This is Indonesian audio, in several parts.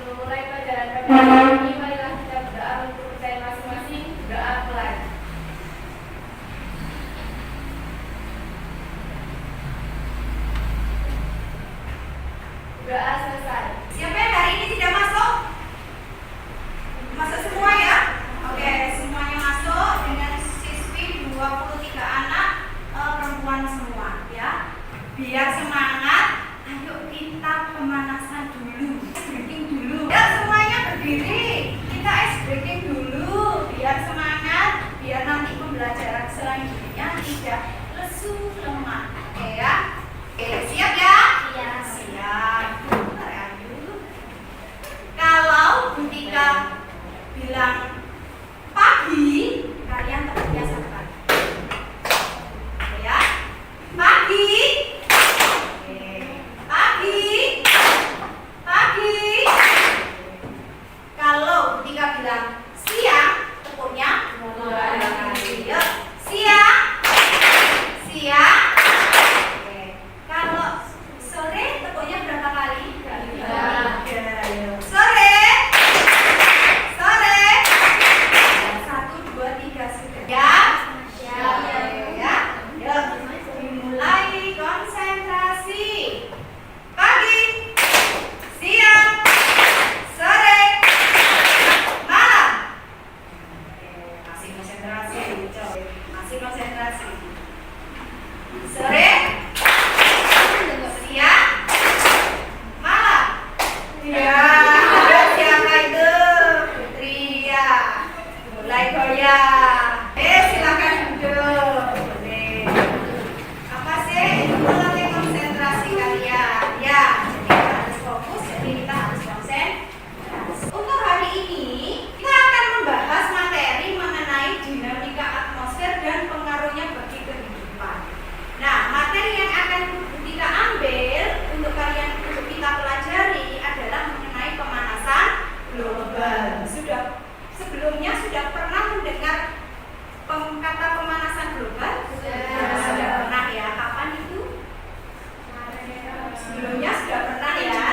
Sebelum mulai pelajaran pada hari ini, marilah kita berdoa untuk kepercayaan masing-masing. Doa mulai. Doa selesai. Siapa yang hari ini tidak masuk? Masuk semua ya? Oke, semuanya masuk dengan siswi 23 anak perempuan semua ya. Biar semangat, ayo kita pemanasan dulu, breaking dulu. Ya semuanya berdiri, kita ice breaking dulu. Biar semangat, biar nanti pembelajaran selanjutnya tidak lesu lemah. Oke ya? Oke, siap ya? Iya. Siap. Bentar ya, dulu. Kalau Bu Tika bilang pagi, kalian terbiasakan. Oke ya? Pagi. Oke. Pagi. Pagi. Kalau Bu Tika bilang siang, tepuknya dua kali. Yuk, siang. Siang. Oke. Kalau sore, tepuknya berapa kali? Tiga. Sore. Sore. 1, 2, 3 sudah. Ya. Siap. Ya. Yuk, dimulai konsentrasi. Pagi, siang, sore, malam. Masih konsentrasi, masih konsentrasi. Sore, siang, malam. Ya, siapa itu? Putri ya. Mulai goyang. Silakan duduk. Boleh. Apa sih? Itu melatih konsentrasi kalian. Ya, jadi kita harus fokus. Jadi kita harus konsentrasi. Untuk hari ini kita akan membahas materi mengenai dinamika atmosfer dan pengaruhnya bagi kehidupan. Nah, materi yang akan kita ambil untuk kalian untuk kita pelajari adalah mengenai pemanasan global. Sebelumnya sudah pernah mendengar kata pemanasan global? Sudah pernah ya. Kapan itu? Sebelumnya sudah pernah ya.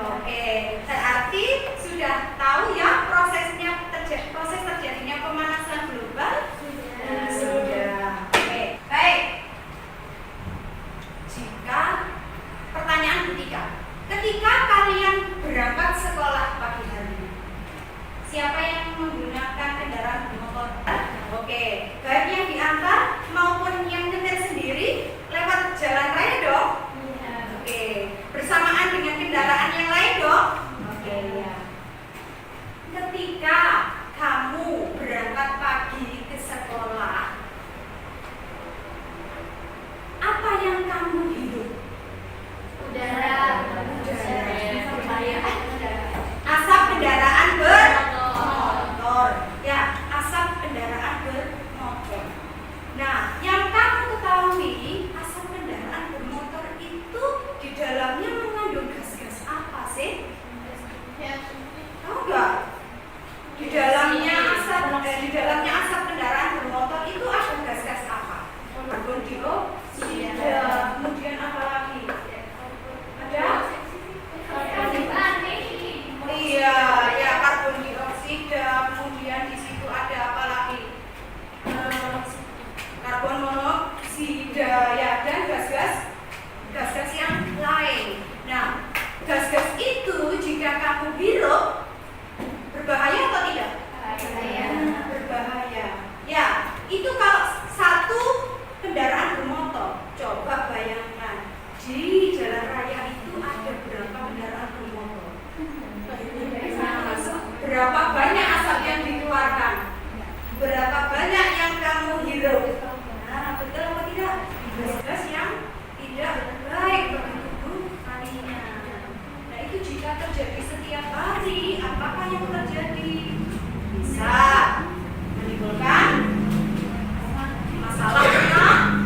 Oke, berarti sudah tahu ya proses terjadinya pemanasan global? Sudah. Oke, baik. Jika pertanyaan ketika kalian berangkat sekolah pagi hari, siapa yang menggunakan kendaraan bermotor? Oke, baik yang diantar maupun yang nyetir sendiri lewat jalan raya dong? Oke, bersamaan dengan kendaraan yang lain dong? Oke, ya. Ketika kamu berangkat pagi ke sekolah, apa yang kamu hirup? Udara. Asap kendaraan bermotor. Ya, asap kendaraan bermotor. Nah, yang kamu ketahui, asap kendaraan bermotor itu di dalamnya mengandung gas-gas apa sih? Tahu nggak? Di dalamnya asap kendaraan bermotor itu ada gas-gas apa? Karbon dioksida. Kemudian apa lagi? Ada? Iya, ya karbon dioksida. Kemudian di situ ada apa lagi? Karbon monoksida ya, dan gas-gas yang lain. Nah, gas-gas itu jika kamu hirup berbahaya atau tidak? Berbahaya. Ya, itu kalau satu kendaraan bermotor. Coba bayangkan di jalan raya itu ada berapa kendaraan bermotor? Berapa banyak asap yang dikeluarkan? Berapa banyak yang kamu hirup? Nah, betul apa tidak? Gas-gas yang tidak baik bagi tubuh kalian. Nah, itu jika terjadi setiap hari, apakah yang terjadi? Bisa menimbulkan masalah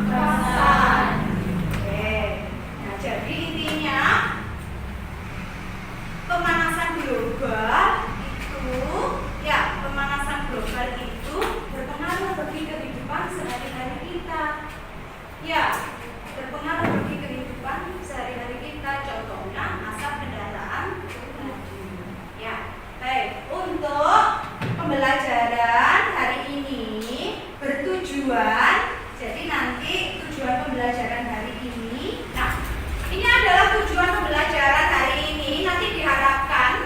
pernafasan. Oke. Nah, jadi intinya pemanasan global itu berpengaruh bagi kehidupan sehari-hari kita. Ya, berpengaruh bagi kehidupan sehari-hari kita. Contohnya asap kendaraan. Ya, pembelajaran hari ini bertujuan, jadi nanti tujuan pembelajaran hari ini. Nah, ini adalah tujuan pembelajaran hari ini. Nanti diharapkan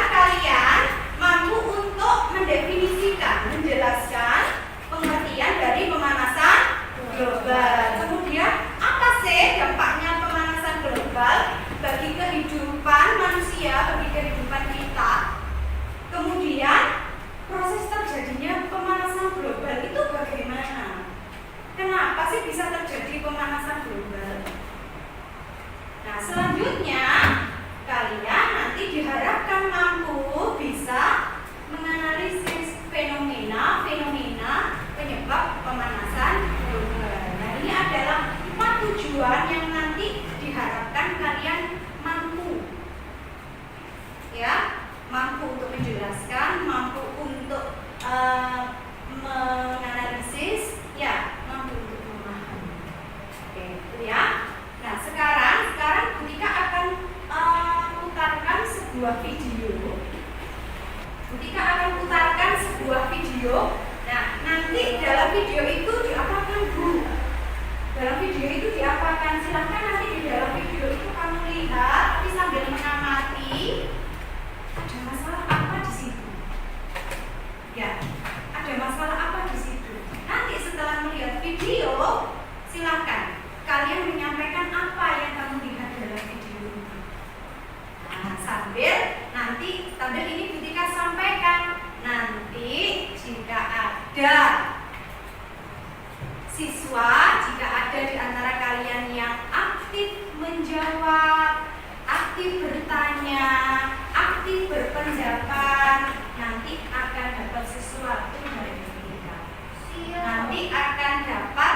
kalian mampu untuk mendefinisikan, menjelaskan pengertian dari pemanasan global. Kemudian apa sih dampaknya pemanasan global bagi kehidupan manusia, bagi kehidupan kita? Kemudian proses terjadinya pemanasan global itu bagaimana? Kenapa sih bisa terjadi pemanasan global? Nah, selanjutnya kalian nanti diharapkan mampu bisa menganalisis fenomena penyebab pemanasan global. Nah, ini adalah 4 tujuan yang nanti diharapkan kalian mampu, ya, mampu untuk menjelaskan, mampu untuk menganalisis, ya, mampu untuk memahami. Oke, itu ya. Nah, sekarang Butika akan putarkan sebuah video. Nah, nanti dalam video itu diapakan, Bu? Dalam video itu diapakan? Silahkan nanti di dalam video itu kamu lihat, tapi sambil mengamati ada masalah apa di situ. Ya, ada masalah apa di situ. Nanti setelah melihat video, silahkan kalian menyampaikan apa yang kamu lihat dalam video ini. Nah, sambil ini Butika sampaikan. Nanti jika ada siswa, jika ada di antara kalian yang aktif menjawab, aktif bertanya, aktif berpendapat, nanti akan dapat sesuatu dari Butika. Nanti akan dapat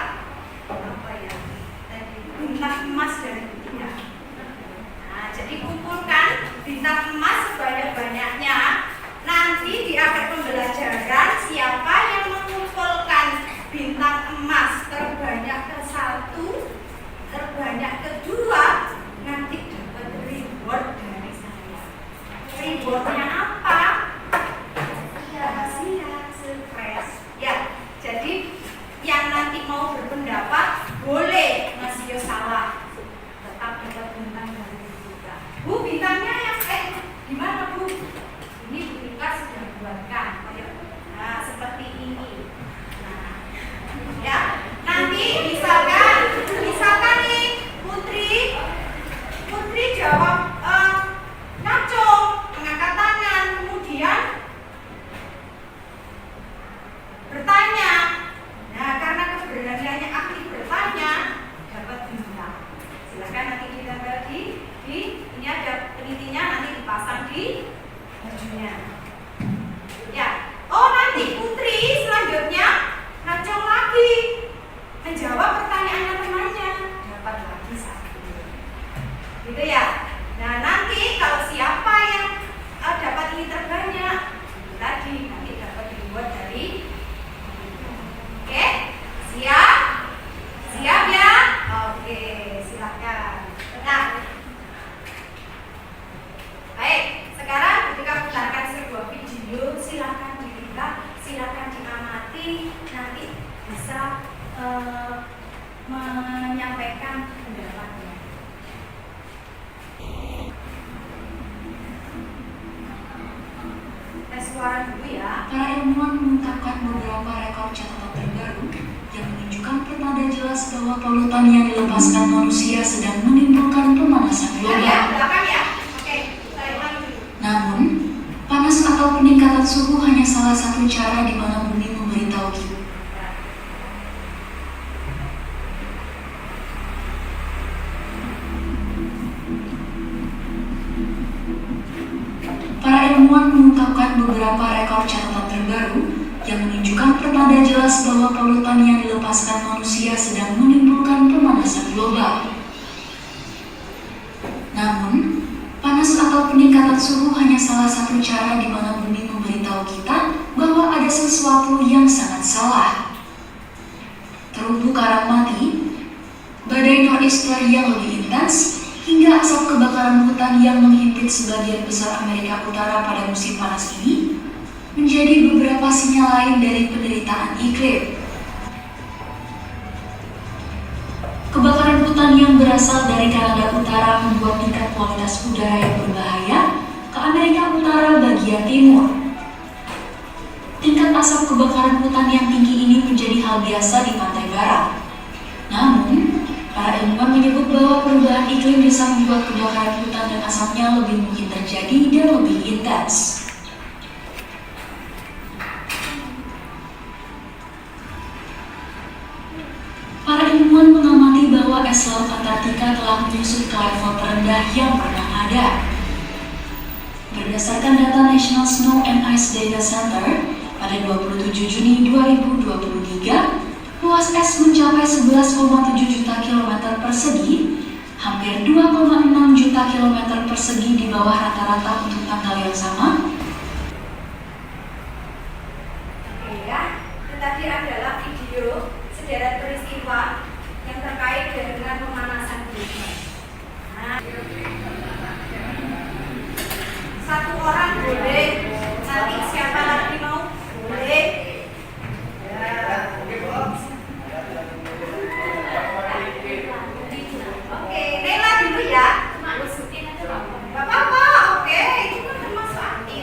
apa ya? Bintang emas dari Butika. Nah, jadi kumpulkan bintang emas sebanyak-banyaknya. Nanti di akhir pembelajaran siapa yang mengumpulkan bintang emas terbanyak ke-1, terbanyak ke-2, nanti dapat reward dari saya. Rewardnya apa? Rahasia, surprise. Ya, jadi yang nanti mau berpendapat boleh masih salah, tetap dapat bintang dari Butika. Bu, bintangnya yang gimana, Bu? Ini Butika sudah buatkan. Nah, seperti ini. Nah, ya, nanti misalkan nih Putri jawab ngacung, mengangkat tangan, kemudian bertanya. Nah, karena keberaniannya aktif bertanya, dapat bintang. Silakan nanti ditempel ini ada penitinya, nanti dipasang di bajunya. Ya. Oh, nanti Putri selanjutnya ngacung lagi, menjawab pertanyaannya temannya, dapat lagi 1. Gitu ya. Nah, nanti kalau siapa yang dapat ini terbanyak, lagi nanti dapat dibuat dari. Oke, siap ya? Oke, silakan. Nah, baik, sekarang ketika putarkan sebuah video, silakan dilihat, silakan diamati, nanti bisa menyampaikan pendapatnya. Tes suara dulu ya. Para ilmuwan mengungkapkan beberapa rekor catatan terbaru yang menunjukkan pertanda jelas bahwa polutan yang dilepaskan manusia sedang menimbulkan pemanasan global. Ya. Oke, saya ulangi dulu. Namun, panas atau peningkatan suhu hanya salah satu cara di mana bumi memberitahu kita. Para ilmuwan mengungkapkan beberapa rekor catatan terbaru yang menunjukkan pertanda jelas bahwa polutan yang dilepaskan manusia sedang menimbulkan pemanasan global. Namun, panas atau peningkatan suhu hanya salah satu cara di mana bumi memberitahu kita bahwa ada sesuatu yang sangat salah. Terumbu karang mati, badai nor'easter yang lebih intens, hingga asap kebakaran hutan yang menghimpit sebagian besar Amerika Utara pada musim panas ini menjadi beberapa sinyal lain dari penderitaan iklim. Kebakaran hutan yang berasal dari Kanada Utara membuat tingkat kualitas udara yang berbahaya ke Amerika Utara bagian timur. Tingkat asap kebakaran hutan yang tinggi ini menjadi hal biasa di pantai barat. Namun, para ilmuwan menyebut bahwa perubahan iklim bisa membuat kebakaran hutan dan asapnya lebih mungkin terjadi dan lebih intens. Para ilmuwan mengamati bahwa es laut Antartika telah menyusut ke level terendah yang pernah ada. Berdasarkan data National Snow and Ice Data Center, pada 27 Juni 2023, luas es mencapai 11,7 juta kilometer persegi, hampir 2,6 juta kilometer persegi di bawah rata-rata untuk tanggal yang sama. Oke ya, itu tadi adalah video sederet peristiwa yang terkait dengan pemanasan global. Nah, satu orang boleh, nanti siapa lagi mau? Boleh. Oke, Nela dulu ya. Gak apa-apa, oke, itu kan termasuk aktif.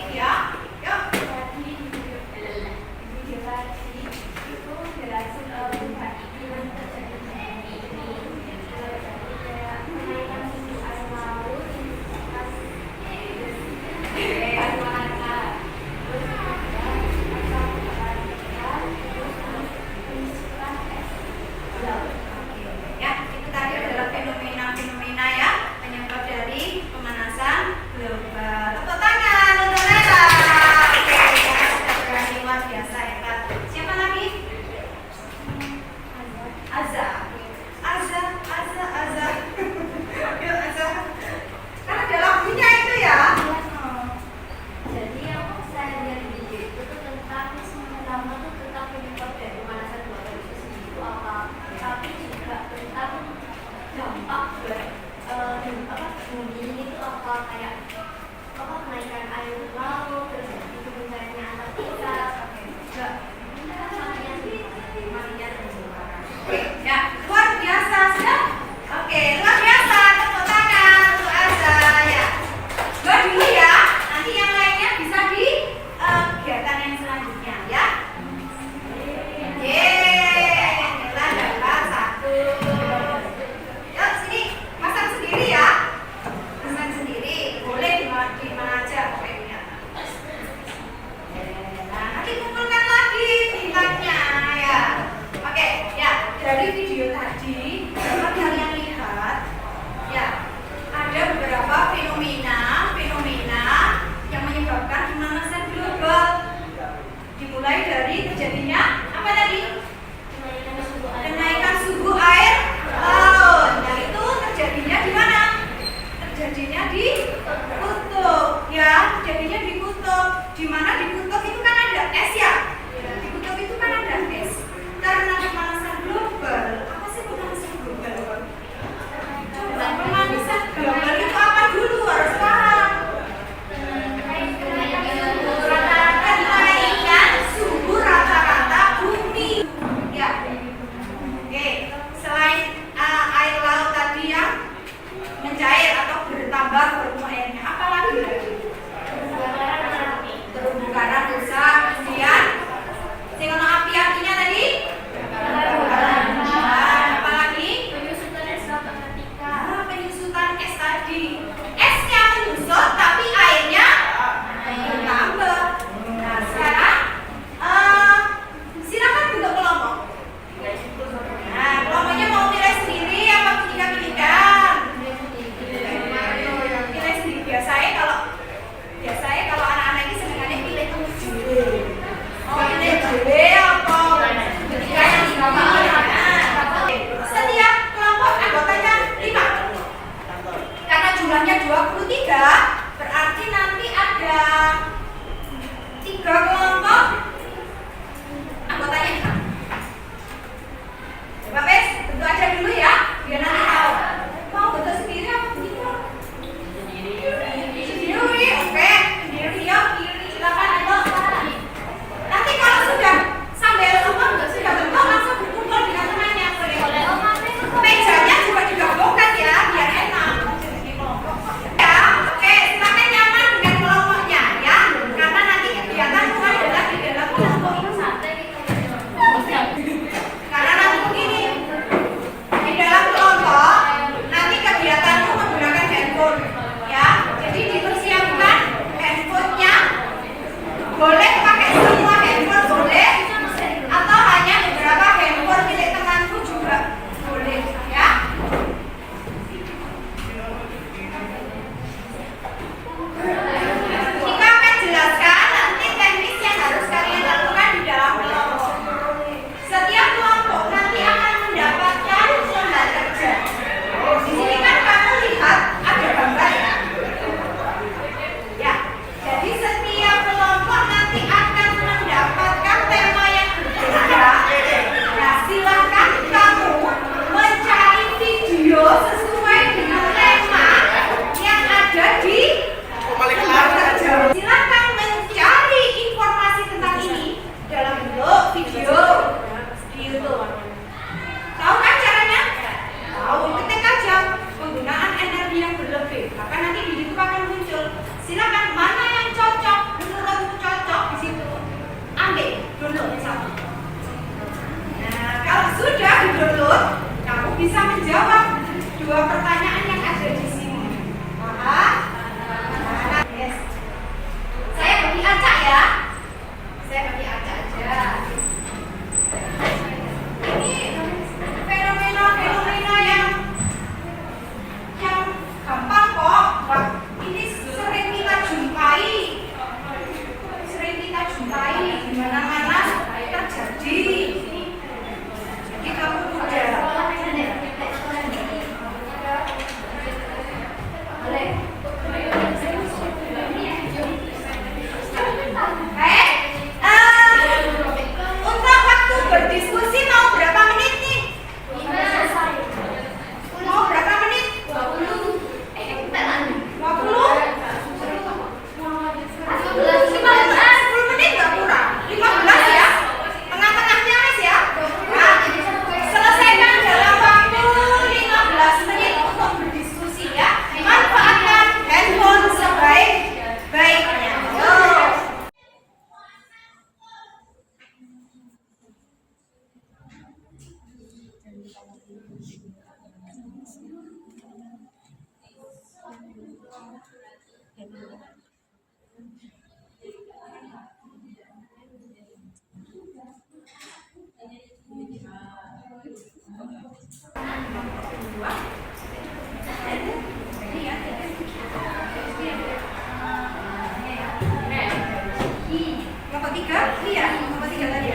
kelompok 3? Iya, kelompok 3 tadi.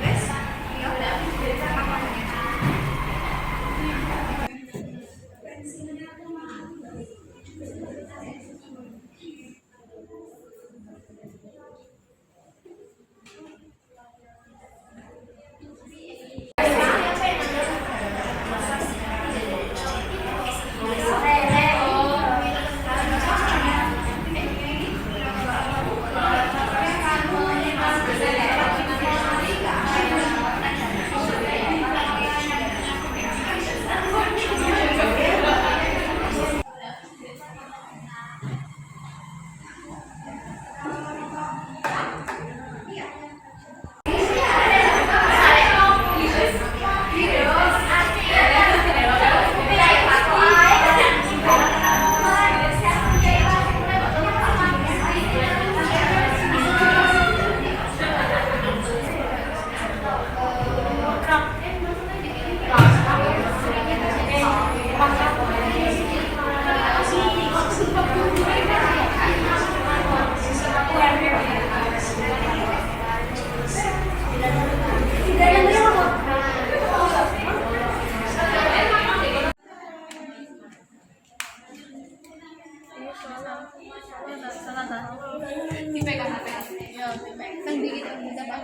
Guys,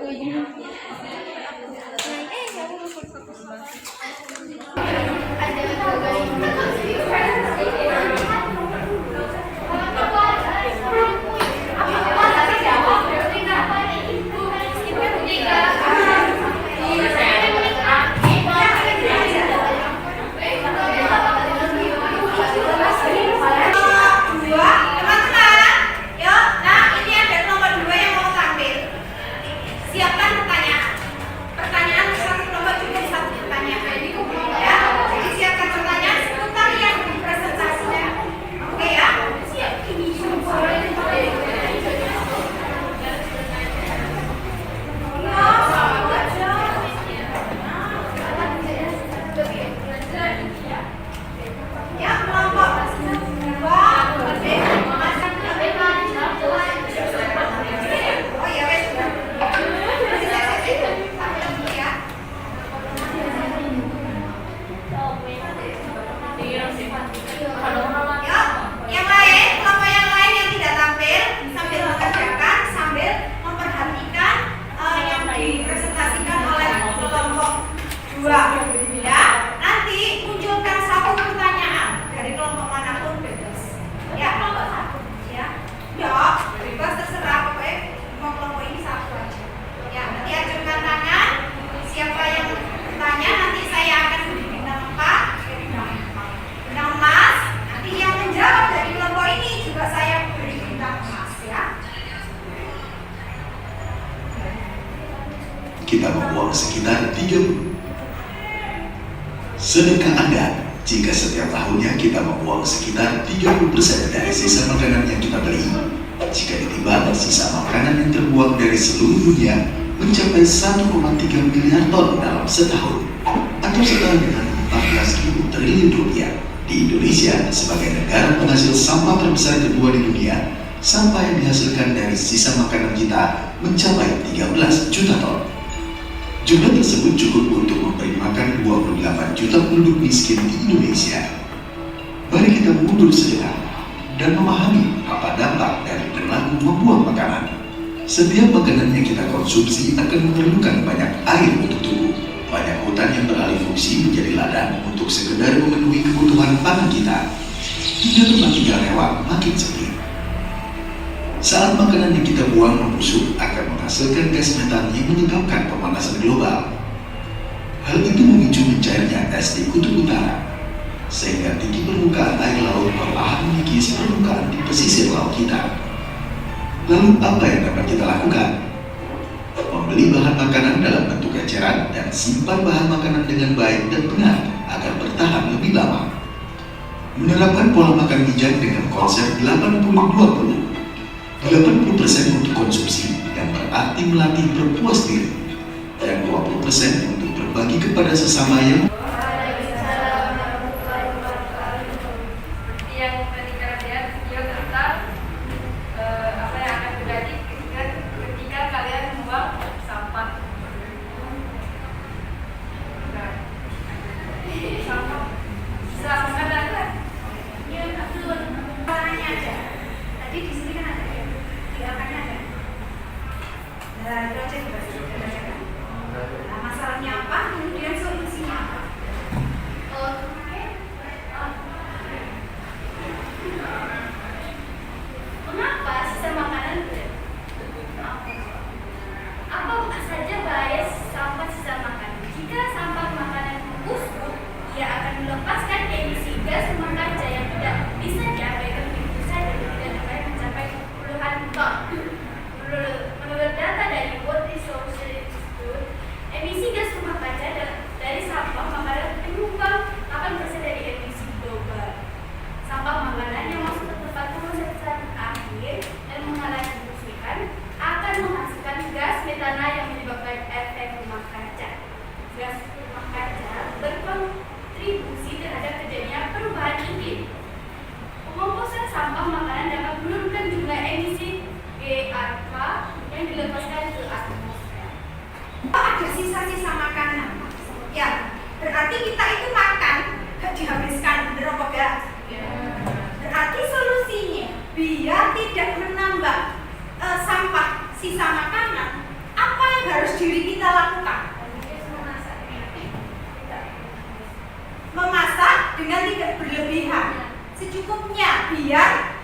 iya. Kita membuang sekitar 30. Sedangkan Anda, jika setiap tahunnya kita membuang sekitar 30% dari sisa makanan yang kita beli, jika ditimbang sisa makanan yang terbuang dari seluruh dunia mencapai 1,3 miliar ton dalam setahun, atau setara dengan 14.000 triliun rupiah. Di Indonesia, sebagai negara penghasil sampah terbesar kedua di dunia, sampah yang dihasilkan dari sisa makanan kita mencapai 13 juta ton. Jumlah tersebut cukup untuk memberi makan 28 juta penduduk miskin di Indonesia. Mari kita mundur sejenak dan memahami apa dampak dari perilaku membuang makanan. Setiap makanan yang kita konsumsi akan memerlukan banyak air untuk tumbuh. Banyak hutan yang beralih fungsi menjadi ladang untuk sekedar memenuhi kebutuhan pangan kita. Hingga tempat tinggal hewan makin sepi. Saat makanan yang kita buang membusuk akan menghasilkan gas metan yang menyebabkan pemanasan global. Hal itu memicu mencairnya es di kutub utara, sehingga tinggi permukaan air laut perlahan mengikis permukaan di pesisir laut kita. Lalu apa yang dapat kita lakukan? Membeli bahan makanan dalam bentuk eceran dan simpan bahan makanan dengan baik dan benar agar bertahan lebih lama. Menerapkan pola makan bijak dengan konsep 80-20. 80% untuk konsumsi yang berarti melatih berpuas diri, dan 20% untuk berbagi kepada sesama yang yang tadi kita lihat video tentang apa yang akan terjadi ketika tidak menambah sampah sisa makanan, apa yang harus diri kita lakukan? Memasak dengan tidak berlebihan, secukupnya biar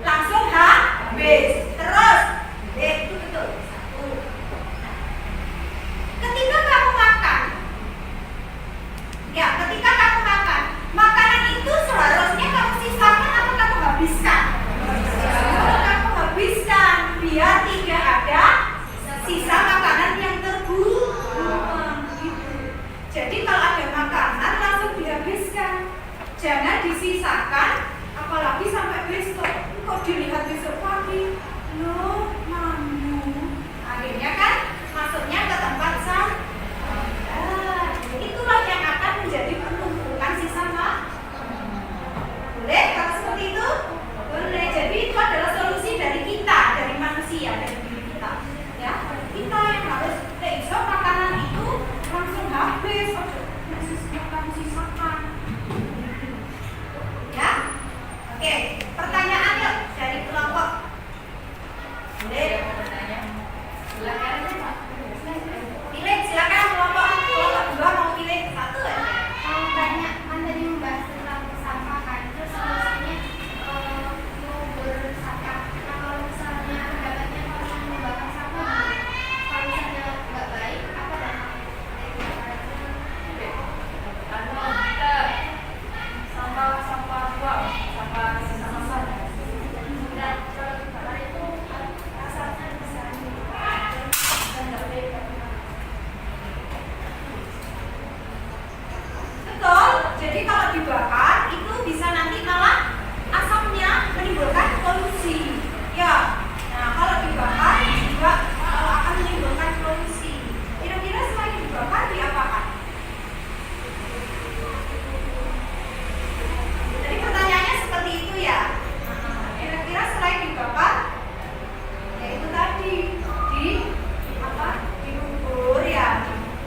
langsung habis. Terus, itu betul. Ketika kamu makan, makanan itu seharusnya kamu sisakan atau kamu habiskan? Kamu habiskan biar tidak ada sisa makanan yang terbuang. Jadi kalau ada makanan langsung dihabiskan, jangan disisakan, apalagi sampai besok. Kok dilihat besok pagi, loh mampu. Akhirnya kan masuknya ke tempat sampah. Itulah yang akan menjadi penumpukan sisa makanan. Boleh kalau seperti itu? Boleh. Jadi itu adalah solusi dari kita, dari manusia, dari diri kita. Ya, kita yang harus besok makanan itu langsung habis. Sisakan, sisakan. Ya, oke. Pertanyaan yuk dari kelompok. Boleh. Pilih, silakan kelompok 2 mau pilih satu aja. Mau tanya, kan tadi membahas tentang sampah kan, terus solusinya mengubur sampah. Nah kalau misalnya pendapatnya kalau membakar sampah, kalau misalnya nggak baik, apa dan Kalau kita sampah buang, sampah sisa masak, dan kalau dibakar itu asapnya bisa dan nggak baik. Betul. Jadi kalau dibakar itu bisa nanti malah asapnya menimbulkan polusi. Ya. Nah, kalau dibakar juga akan menimbulkan polusi. Kira-kira selain dibakar diapakan? Jadi pertanyaannya seperti itu ya. Kira-kira selain dibakar, ya itu tadi dikubur ya.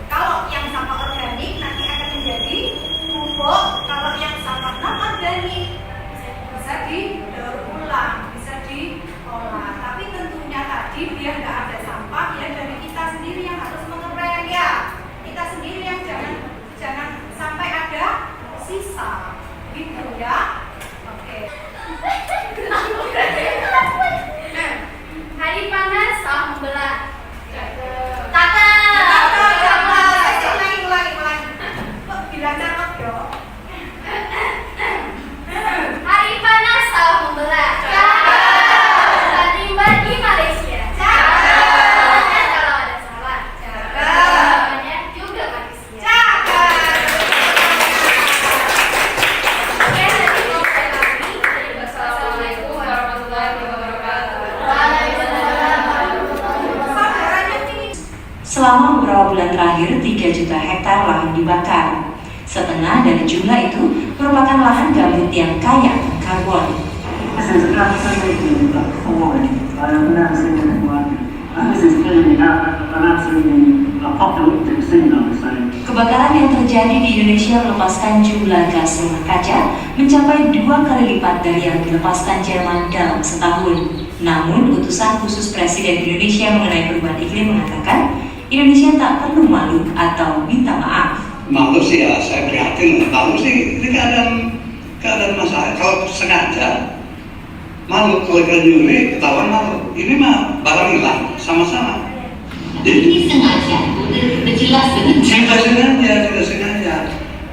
Kalau yang sampah organik nanti akan menjadi pupuk. Kalau yang sampah non organik bisa didaur ulang, bisa diolah. Tapi tentunya tadi biar nggak ada sampah, ya dari kita sendiri yang harus mengerem ya. Kita sendiri yang jangan sampai ada sisa, gitu ya. Oke. hari panas sah membelah. Ulangi. Kok bilang cakep yo? Hari panas sah membelah. Tiba di Malaysia. Kalau ada salah. Banyak juga manusia. Oke, nanti mau saya lagi. Assalamualaikum warahmatullahi wabarakatuh. Selama beberapa bulan terakhir, 3 juta hektar lahan dibakar. Setengah dari jumlah itu merupakan lahan gambut yang kaya akan karbon. This is absolutely appalling. I have never seen anything like it. And this is clearly an absolutely apocalyptic scene, I would say. Kebakaran yang terjadi di Indonesia melepaskan jumlah gas rumah kaca mencapai 2 kali lipat dari yang dilepaskan Jerman dalam setahun. Namun, utusan khusus Presiden Indonesia mengenai perubahan iklim mengatakan Indonesia tak perlu malu atau minta maaf. Malu sih ya, saya prihatin. Malu sih, ini keadaan masalah. Kalau sengaja, malu. Kalau nyuri, ketahuan malu. Ini mah barang hilang, sama-sama. Ini sengaja, jelas ini. Tidak sengaja.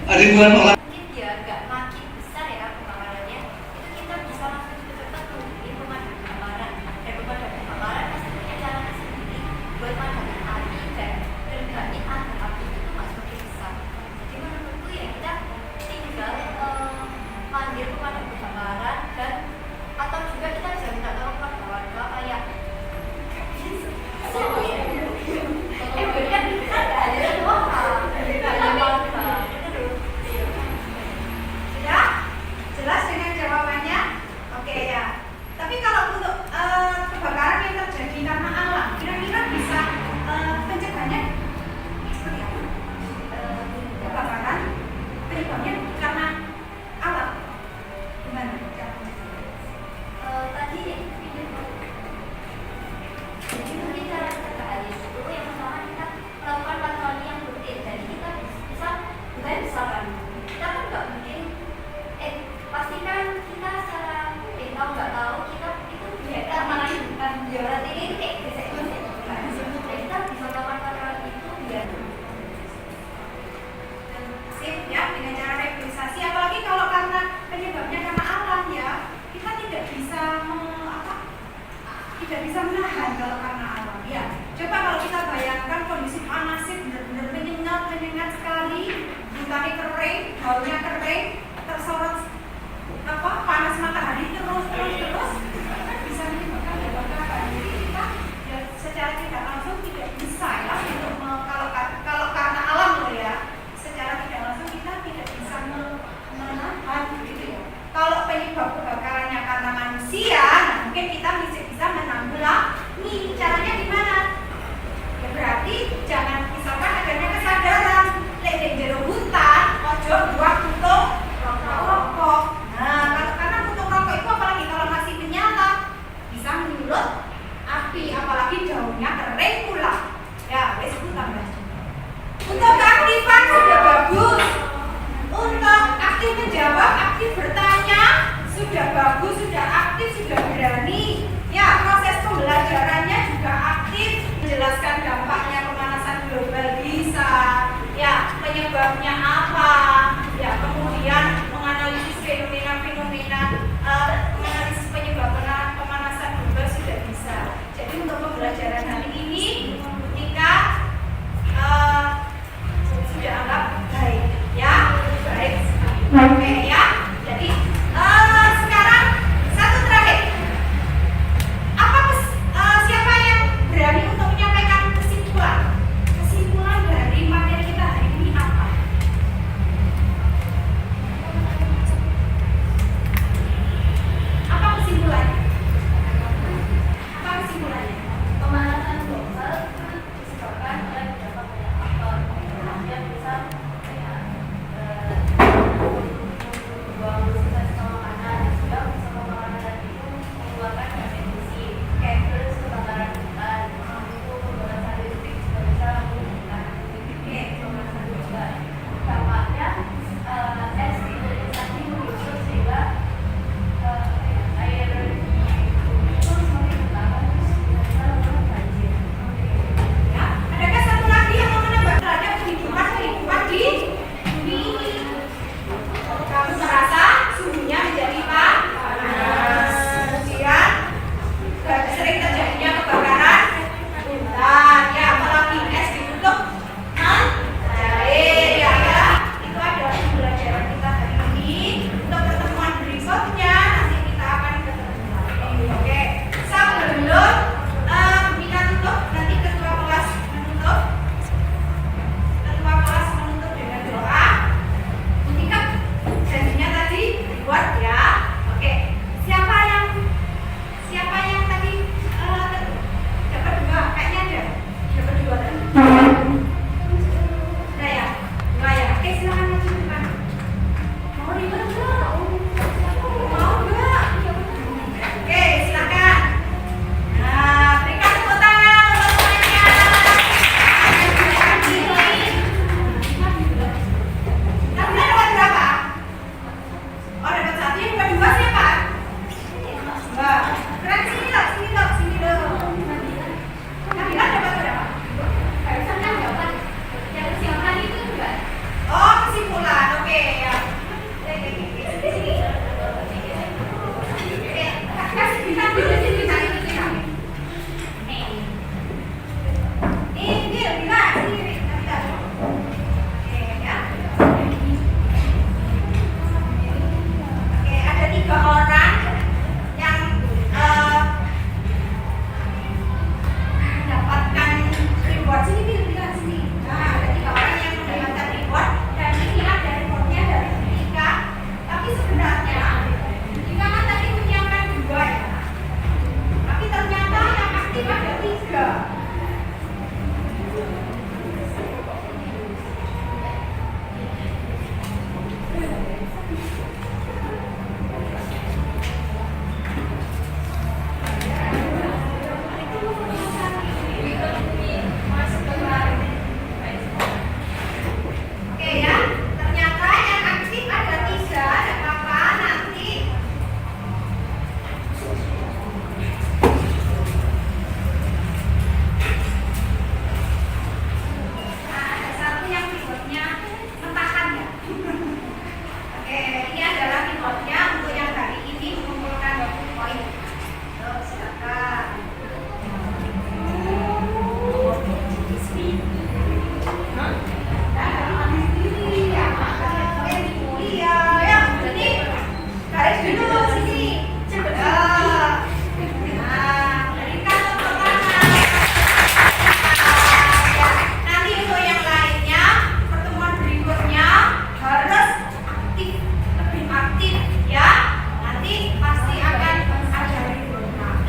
Ribuan orang. Mungkin ya nggak makin besar ya kebakarannya, itu kita bisa langsung cepat-cepat turunin pemadam kebakaran. Dan pemadam kebakaran pasti punya caranya sendiri buat padamkan api dan regain agar api itu nggak semakin besar. Jadi menurutku ya kita tinggal panggil pemadam kebakaran dan atau juga kita bisa minta tolong kepada warga kayak benar ada warga. tidak bisa menahan kalau karena alam. Ya, coba kalau kita bayangkan kondisi panasnya benar-benar menyengat sekali, hutannya kering, daunnya kering, tersorot panas matahari terus, kan bisa menyebabkan kebakaran. Jadi kita ya, secara tidak langsung tidak bisa ya untuk kalau karena alam loh ya, secara tidak langsung kita tidak bisa menahan gitu ya. Kalau penyebab kebakarannya karena manusia, nah mungkin kita bisa menanggulangi. Caranya gimana? Ya berarti jangan misalkan adanya kesadaran, lek jero hutan, ojo buang tutup rokok. Nah, karena tutup rokok itu apalagi kalau masih menyala bisa menyulut api, apalagi daunnya kering pula. Ya, wes tambah. Untuk keaktifan sudah bagus. Untuk aktif menjawab, aktif bertanya, sudah bagus, sudah aktif, sudah berani. Ya,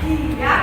Iya.